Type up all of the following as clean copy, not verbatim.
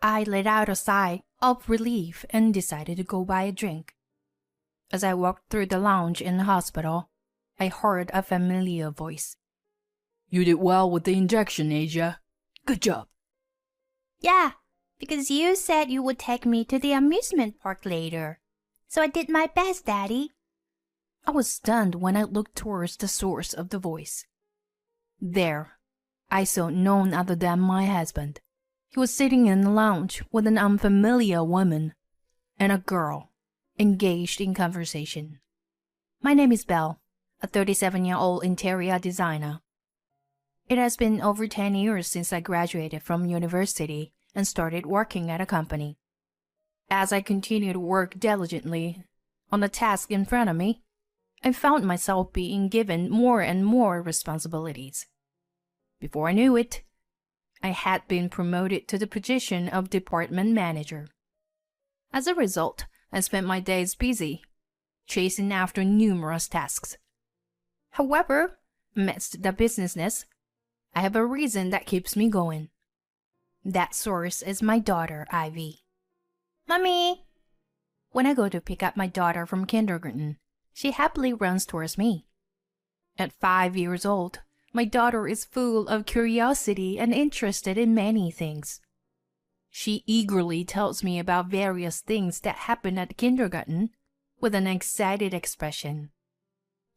I let out a sigh of relief and decided to go buy a drink. As I walked through the lounge in the hospital, I heard a familiar voice. You did well with the injection, Asia. Good job. Yeah, because you said you would take me to the amusement park later. So I did my best, Daddy. I was stunned when I looked towards the source of the voice. There, I saw none other than my husband. He was sitting in the lounge with an unfamiliar woman and a girl, engaged in conversation. My name is Belle, a 37-year-old interior designer. It has been over 10 years since I graduated from university and started working at a company. As I continued to work diligently on the task in front of me, I found myself being given more and more responsibilities. Before I knew it, I had been promoted to the position of department manager. As a result, I spent my days busy, chasing after numerous tasks. However, amidst the businessness, I have a reason that keeps me going. That source is my daughter, Ivy. Mommy! When I go to pick up my daughter from kindergarten, she happily runs towards me. At 5 years old, my daughter is full of curiosity and interested in many things. She eagerly tells me about various things that happen at kindergarten with an excited expression.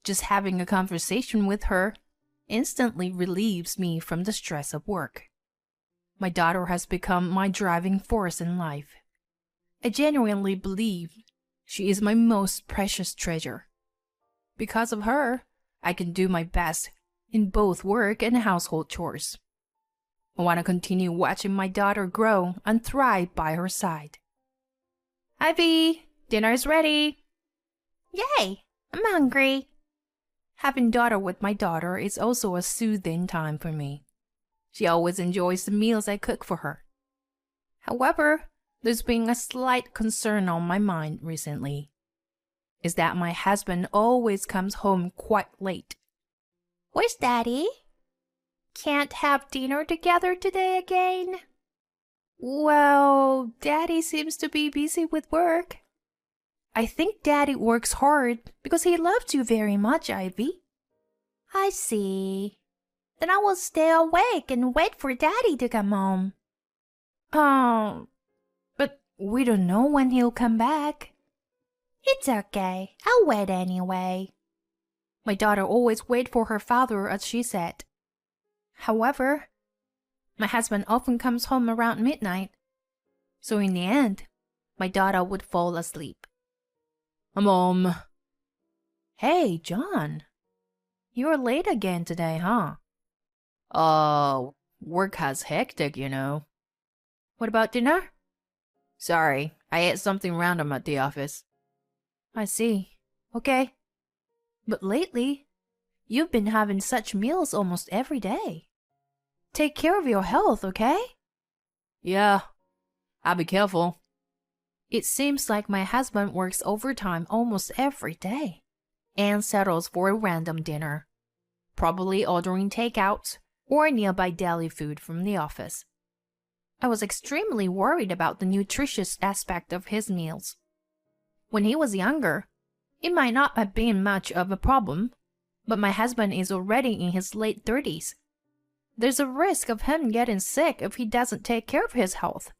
Just having a conversation with her instantly relieves me from the stress of work. My daughter has become my driving force in life. I genuinely believe she is my most precious treasure. Because of her, I can do my best in both work and household chores. I want to continue watching my daughter grow and thrive by her side. Ivy, dinner is ready. Yay, I'm hungry. Having daughter with my daughter is also a soothing time for me. She always enjoys the meals I cook for her. However, there's been a slight concern on my mind recently. Is that my husband always comes home quite late. Where's Daddy? Can't have dinner together today again? Well, Daddy seems to be busy with work. I think Daddy works hard because he loves you very much, Ivy. I see. Then I will stay awake and wait for Daddy to come home. Oh, but we don't know when he'll come back. It's okay. I'll wait anyway. My daughter always waits for her father, as she said. However, my husband often comes home around midnight. So in the end, my daughter would fall asleep. Mom. Hey, John. You're late again today, huh? Work has hectic, you know. What about dinner? Sorry, I ate something random at the office. I see. Okay. But lately, you've been having such meals almost every day. Take care of your health, okay? Yeah, I'll be careful. It seems like my husband works overtime almost every day and settles for a random dinner, probably ordering takeouts or nearby deli food from the office. I was extremely worried about the nutritious aspect of his meals. When he was younger, it might not have been much of a problem, but my husband is already in his late 30s. There's a risk of him getting sick if he doesn't take care of his health.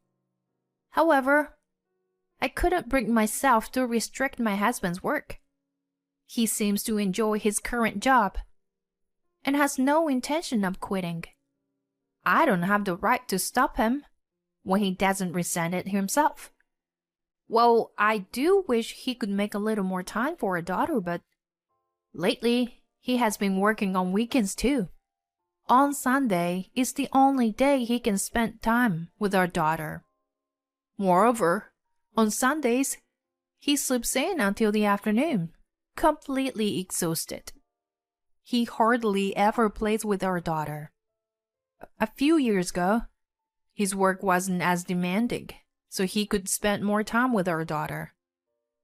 However, I couldn't bring myself to restrict my husband's work. He seems to enjoy his current job and has no intention of quitting. I don't have the right to stop him when he doesn't resent it himself. Well, I do wish he could make a little more time for a daughter, but lately he has been working on weekends too. On Sunday is the only day he can spend time with our daughter. Moreover, on Sundays, he sleeps in until the afternoon, completely exhausted. He hardly ever plays with our daughter. A few years ago, his work wasn't as demanding, so he could spend more time with our daughter.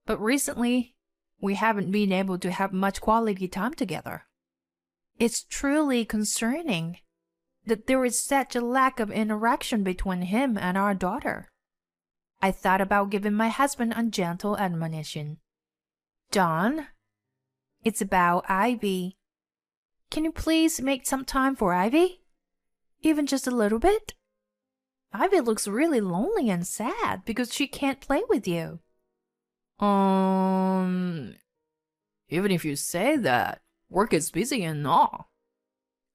But recently, we haven't been able to have much quality time together. It's truly concerning that there is such a lack of interaction between him and our daughter. I thought about giving my husband a gentle admonition. John, it's about Ivy. Can you please make some time for Ivy? Even just a little bit? Ivy looks really lonely and sad because she can't play with you. Even if you say that, work is busy and all.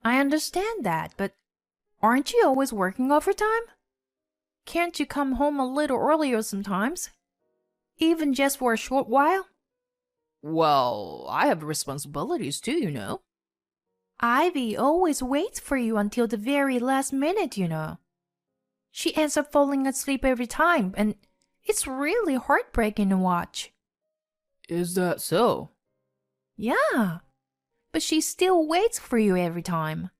I understand that, but aren't you always working overtime? Can't you come home a little earlier sometimes? Even just for a short while? Well, I have responsibilities too, you know. Ivy always waits for you until the very last minute, you know. She ends up falling asleep every time, and it's really heartbreaking to watch. Is that so? Yeah, but she still waits for you every time.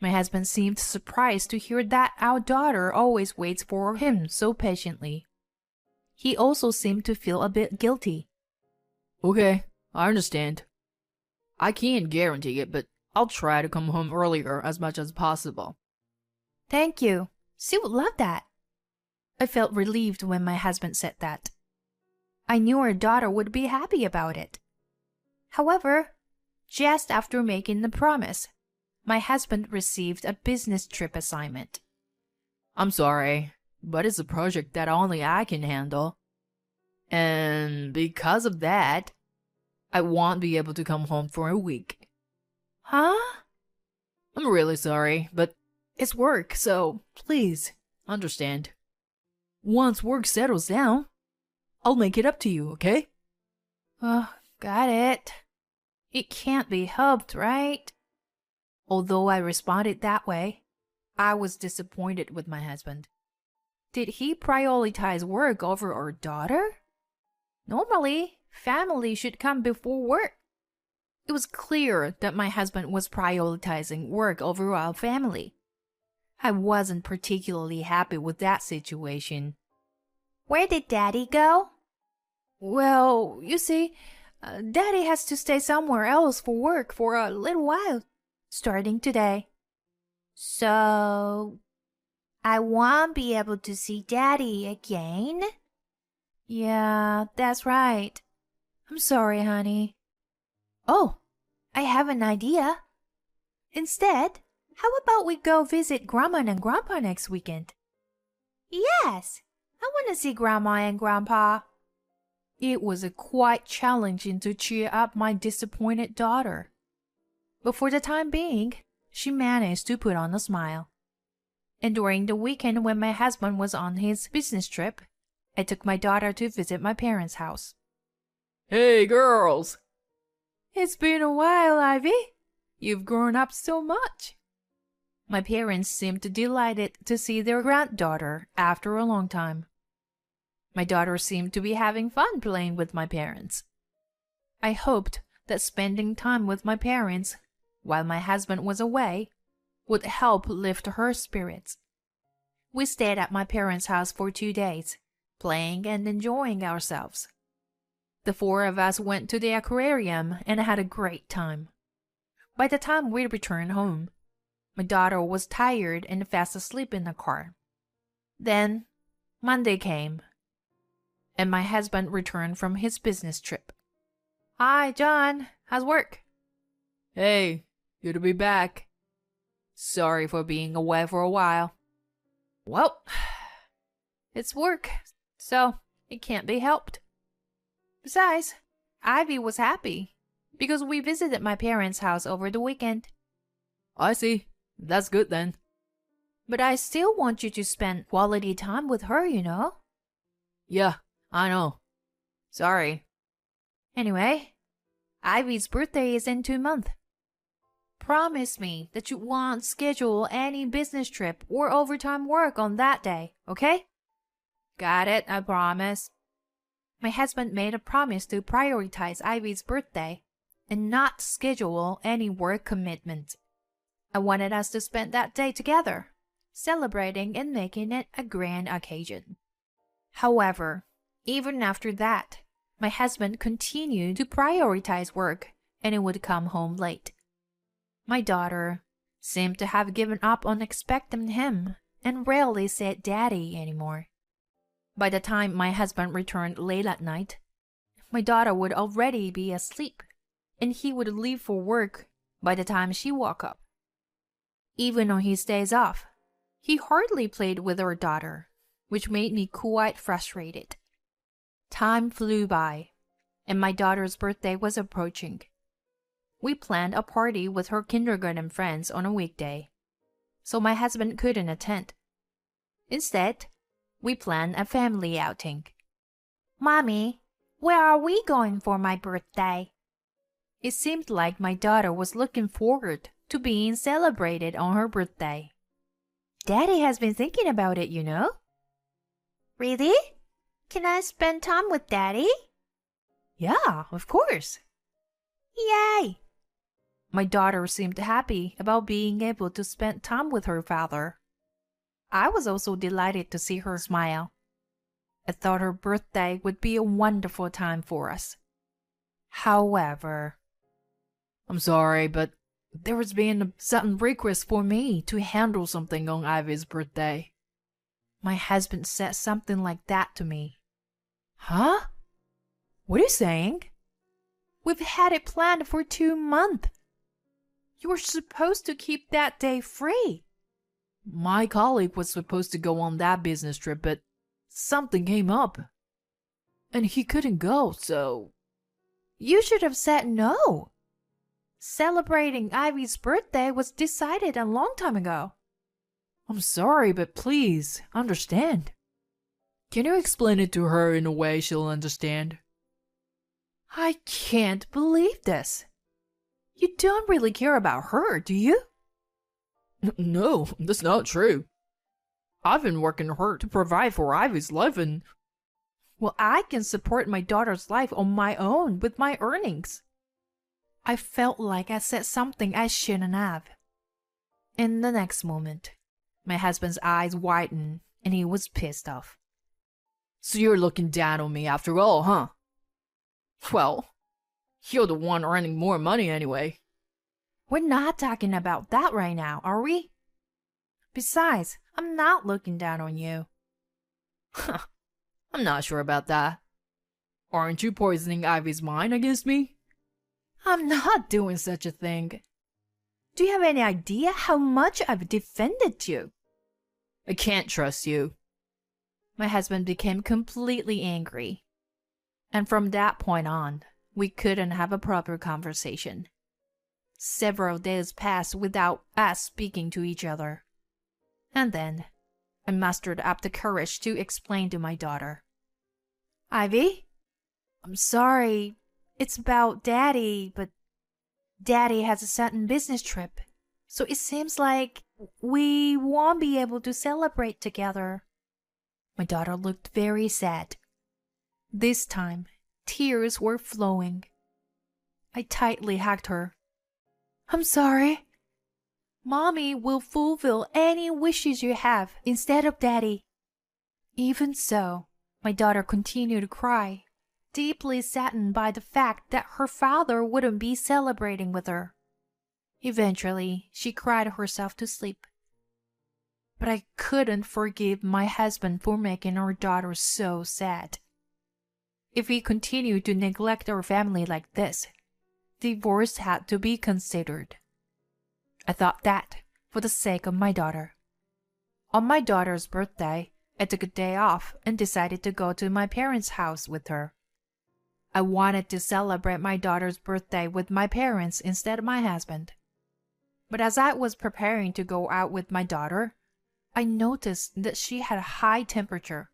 My husband seemed surprised to hear that our daughter always waits for him so patiently. He also seemed to feel a bit guilty. Okay, I understand. I can't guarantee it, but I'll try to come home earlier as much as possible. Thank you. She would love that. I felt relieved when my husband said that. I knew our daughter would be happy about it. However, just after making the promise, my husband received a business trip assignment. I'm sorry, but it's a project that only I can handle. And because of that, I won't be able to come home for a week. Huh? I'm really sorry, but it's work, so please understand. Once work settles down, I'll make it up to you, okay? Oh, got it. It can't be helped, right? Although I responded that way, I was disappointed with my husband. Did he prioritize work over our daughter? Normally, family should come before work. It was clear that my husband was prioritizing work over our family. I wasn't particularly happy with that situation. Where did Daddy go? Well, you see, Daddy has to stay somewhere else for work for a little while, starting today. So, I won't be able to see Daddy again? Yeah, that's right. I'm sorry, honey. Oh, I have an idea. Instead, how about we go visit Grandma and Grandpa next weekend? Yes, I want to see Grandma and Grandpa. It was quite challenging to cheer up my disappointed daughter. But for the time being, she managed to put on a smile. And during the weekend when my husband was on his business trip, I took my daughter to visit my parents' house. Hey, girls! It's been a while, Ivy. You've grown up so much. My parents seemed delighted to see their granddaughter after a long time. My daughter seemed to be having fun playing with my parents. I hoped that spending time with my parents while my husband was away would help lift her spirits. We stayed at my parents' house for 2 days, playing and enjoying ourselves. The 4 of us went to the aquarium and had a great time. By the time we returned home, my daughter was tired and fast asleep in the car. Then Monday came, and my husband returned from his business trip. Hi, John. How's work? Hey, good to be back. Sorry for being away for a while. Well, it's work, so it can't be helped. Besides, Ivy was happy because we visited my parents' house over the weekend. I see. That's good then. But I still want you to spend quality time with her, you know? Yeah, I know. Sorry. Anyway, Ivy's birthday is in 2 months. Promise me that you won't schedule any business trip or overtime work on that day, okay? Got it, I promise. My husband made a promise to prioritize Ivy's birthday and not schedule any work commitment. I wanted us to spend that day together, celebrating and making it a grand occasion. However, even after that, my husband continued to prioritize work and he would come home late. My daughter seemed to have given up on expecting him and rarely said daddy anymore. By the time my husband returned late at night, my daughter would already be asleep, and he would leave for work by the time she woke up. Even on his days off, he hardly played with our daughter, which made me quite frustrated. Time flew by, and my daughter's birthday was approaching. We planned a party with her kindergarten friends on a weekday, so my husband couldn't attend. Instead, we planned a family outing. "Mommy, where are we going for my birthday?" It seemed like my daughter was looking forward to being celebrated on her birthday. "Daddy has been thinking about it, you know." "Really? Can I spend time with Daddy?" "Yeah, of course." "Yay!" My daughter seemed happy about being able to spend time with her father. I was also delighted to see her smile. I thought her birthday would be a wonderful time for us. However, I'm sorry, but there has been a sudden request for me to handle something on Ivy's birthday. My husband said something like that to me. Huh? What are you saying? We've had it planned for 2 months. You were supposed to keep that day free. My colleague was supposed to go on that business trip, but something came up. And he couldn't go, so... You should have said no. Celebrating Ivy's birthday was decided a long time ago. I'm sorry, but please, understand. Can you explain it to her in a way she'll understand? I can't believe this. You don't really care about her, do you? No, that's not true. I've been working hard to provide for Ivy's life and... Well, I can support my daughter's life on my own with my earnings. I felt like I said something I shouldn't have. In the next moment, my husband's eyes widened and he was pissed off. So you're looking down on me after all, huh? Well, you're the one earning more money anyway. We're not talking about that right now, are we? Besides, I'm not looking down on you. I'm not sure about that. Aren't you poisoning Ivy's mind against me? I'm not doing such a thing. Do you have any idea how much I've defended you? I can't trust you. My husband became completely angry. And from that point on, we couldn't have a proper conversation. Several days passed without us speaking to each other. And then, I mustered up the courage to explain to my daughter. "Ivy, I'm sorry. It's about Daddy, but Daddy has a sudden business trip, so it seems like we won't be able to celebrate together." My daughter looked very sad. This time, tears were flowing. I tightly hugged her. "I'm sorry. Mommy will fulfill any wishes you have instead of Daddy." Even so, my daughter continued to cry, deeply saddened by the fact that her father wouldn't be celebrating with her. Eventually, she cried herself to sleep. But I couldn't forgive my husband for making our daughter so sad. If we continued to neglect our family like this, divorce had to be considered. I thought that for the sake of my daughter. On my daughter's birthday, I took a day off and decided to go to my parents' house with her. I wanted to celebrate my daughter's birthday with my parents instead of my husband. But as I was preparing to go out with my daughter, I noticed that she had a high temperature.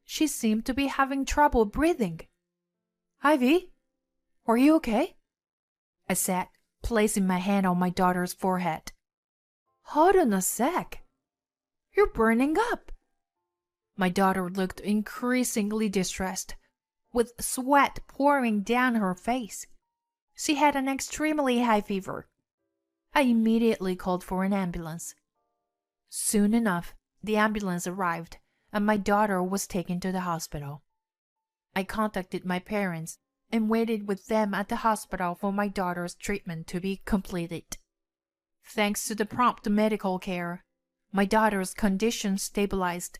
She seemed to be having trouble breathing. "Ivy, are you okay?" I said, placing my hand on my daughter's forehead. "Hold on a sec. You're burning up." My daughter looked increasingly distressed, with sweat pouring down her face. She had an extremely high fever. I immediately called for an ambulance. Soon enough, the ambulance arrived, and my daughter was taken to the hospital. I contacted my parents and waited with them at the hospital for my daughter's treatment to be completed. Thanks to the prompt medical care, my daughter's condition stabilized,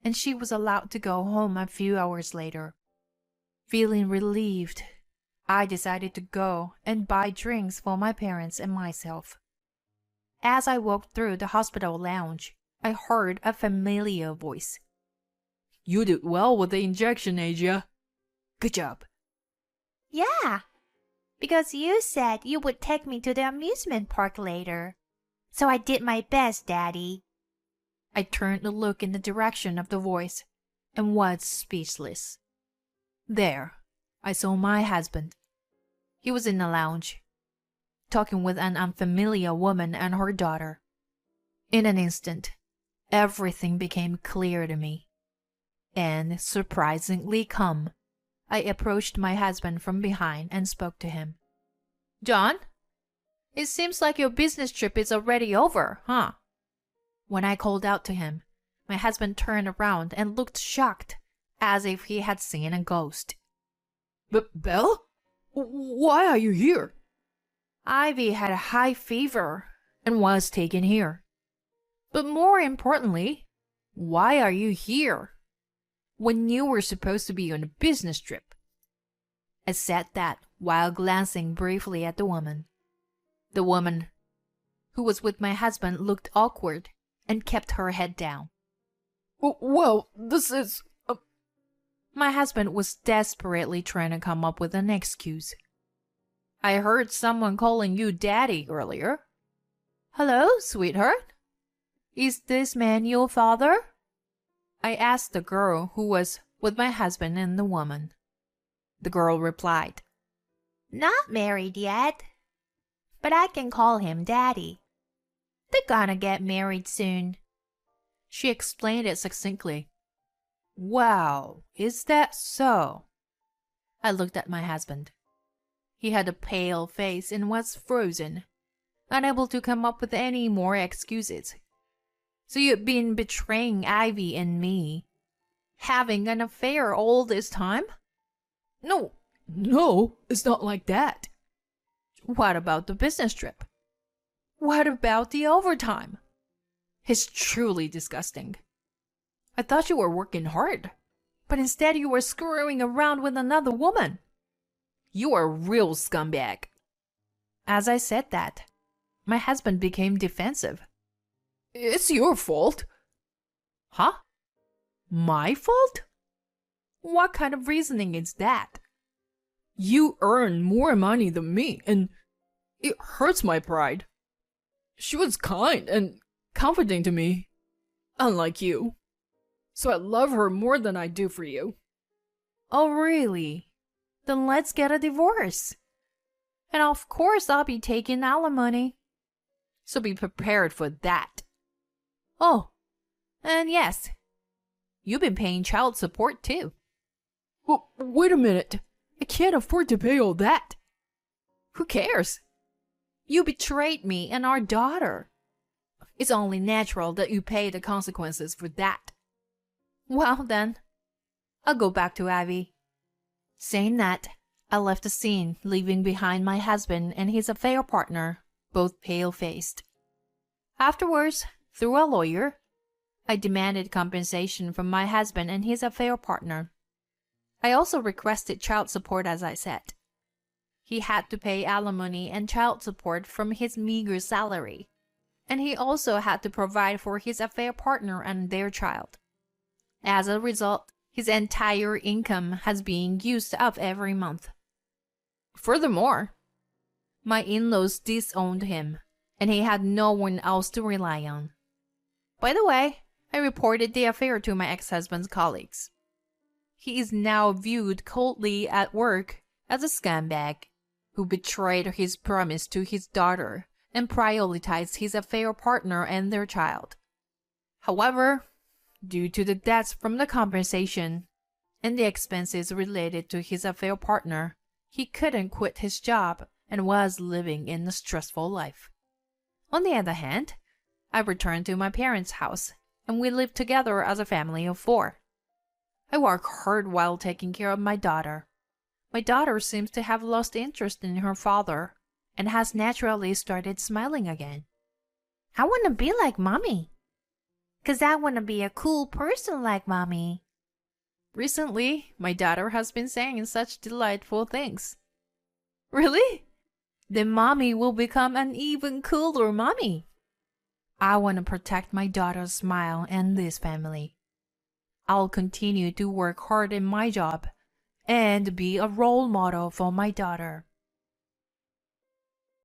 and she was allowed to go home a few hours later. Feeling relieved, I decided to go and buy drinks for my parents and myself. As I walked through the hospital lounge, I heard a familiar voice. You did well with the injection, Asia. Good job. Yeah, because you said you would take me to the amusement park later. So I did my best, Daddy. I turned to look in the direction of the voice and was speechless. There, I saw my husband. He was in the lounge, talking with an unfamiliar woman and her daughter. In an instant, everything became clear to me. And, surprisingly calm, I approached my husband from behind and spoke to him. John, it seems like your business trip is already over, huh? When I called out to him, my husband turned around and looked shocked, as if he had seen a ghost. But Belle? Why are you here? Ivy had a high fever and was taken here. But more importantly, why are you here when you were supposed to be on a business trip? I said that while glancing briefly at the woman. The woman who was with my husband looked awkward and kept her head down. Well, this is... My husband was desperately trying to come up with an excuse. I heard someone calling you Daddy earlier. Hello, sweetheart? Is this man your father? I asked the girl who was with my husband and the woman. The girl replied, Not married yet, but I can call him Daddy. They're gonna get married soon. She explained it succinctly. Wow, is that so? I looked at my husband. He had a pale face and was frozen, unable to come up with any more excuses. So you've been betraying Ivy and me, having an affair all this time? No, it's not like that. What about the business trip? What about the overtime? It's truly disgusting. I thought you were working hard, but instead you were screwing around with another woman. You are a real scumbag. As I said that, my husband became defensive. It's your fault. Huh? My fault? What kind of reasoning is that? You earn more money than me, and it hurts my pride. She was kind and comforting to me, unlike you. So I love her more than I do for you. Oh, really? Then let's get a divorce. And of course I'll be taking alimony. So be prepared for that. Oh, and yes, you've been paying child support too. Well, wait a minute. I can't afford to pay all that. Who cares? You betrayed me and our daughter. It's only natural that you pay the consequences for that. Well then, I'll go back to Ivy. Saying that, I left the scene, leaving behind my husband and his affair partner, both pale-faced. Afterwards, through a lawyer, I demanded compensation from my husband and his affair partner. I also requested child support, as I said. He had to pay alimony and child support from his meager salary, and he also had to provide for his affair partner and their child. As a result, his entire income has been used up every month. Furthermore, my in-laws disowned him, and he had no one else to rely on. By the way, I reported the affair to my ex-husband's colleagues. He is now viewed coldly at work as a scumbag who betrayed his promise to his daughter and prioritized his affair partner and their child. However, due to the debts from the compensation and the expenses related to his affair partner, he couldn't quit his job and was living in a stressful life. On the other hand, I returned to my parents' house, and we lived together as a family of 4. I work hard while taking care of my daughter. My daughter seems to have lost interest in her father and has naturally started smiling again. I want to be like Mommy. 'Cause I want to be a cool person like Mommy. Recently, my daughter has been saying such delightful things. Really? Then Mommy will become an even cooler mommy. I want to protect my daughter's smile and this family. I'll continue to work hard in my job and be a role model for my daughter.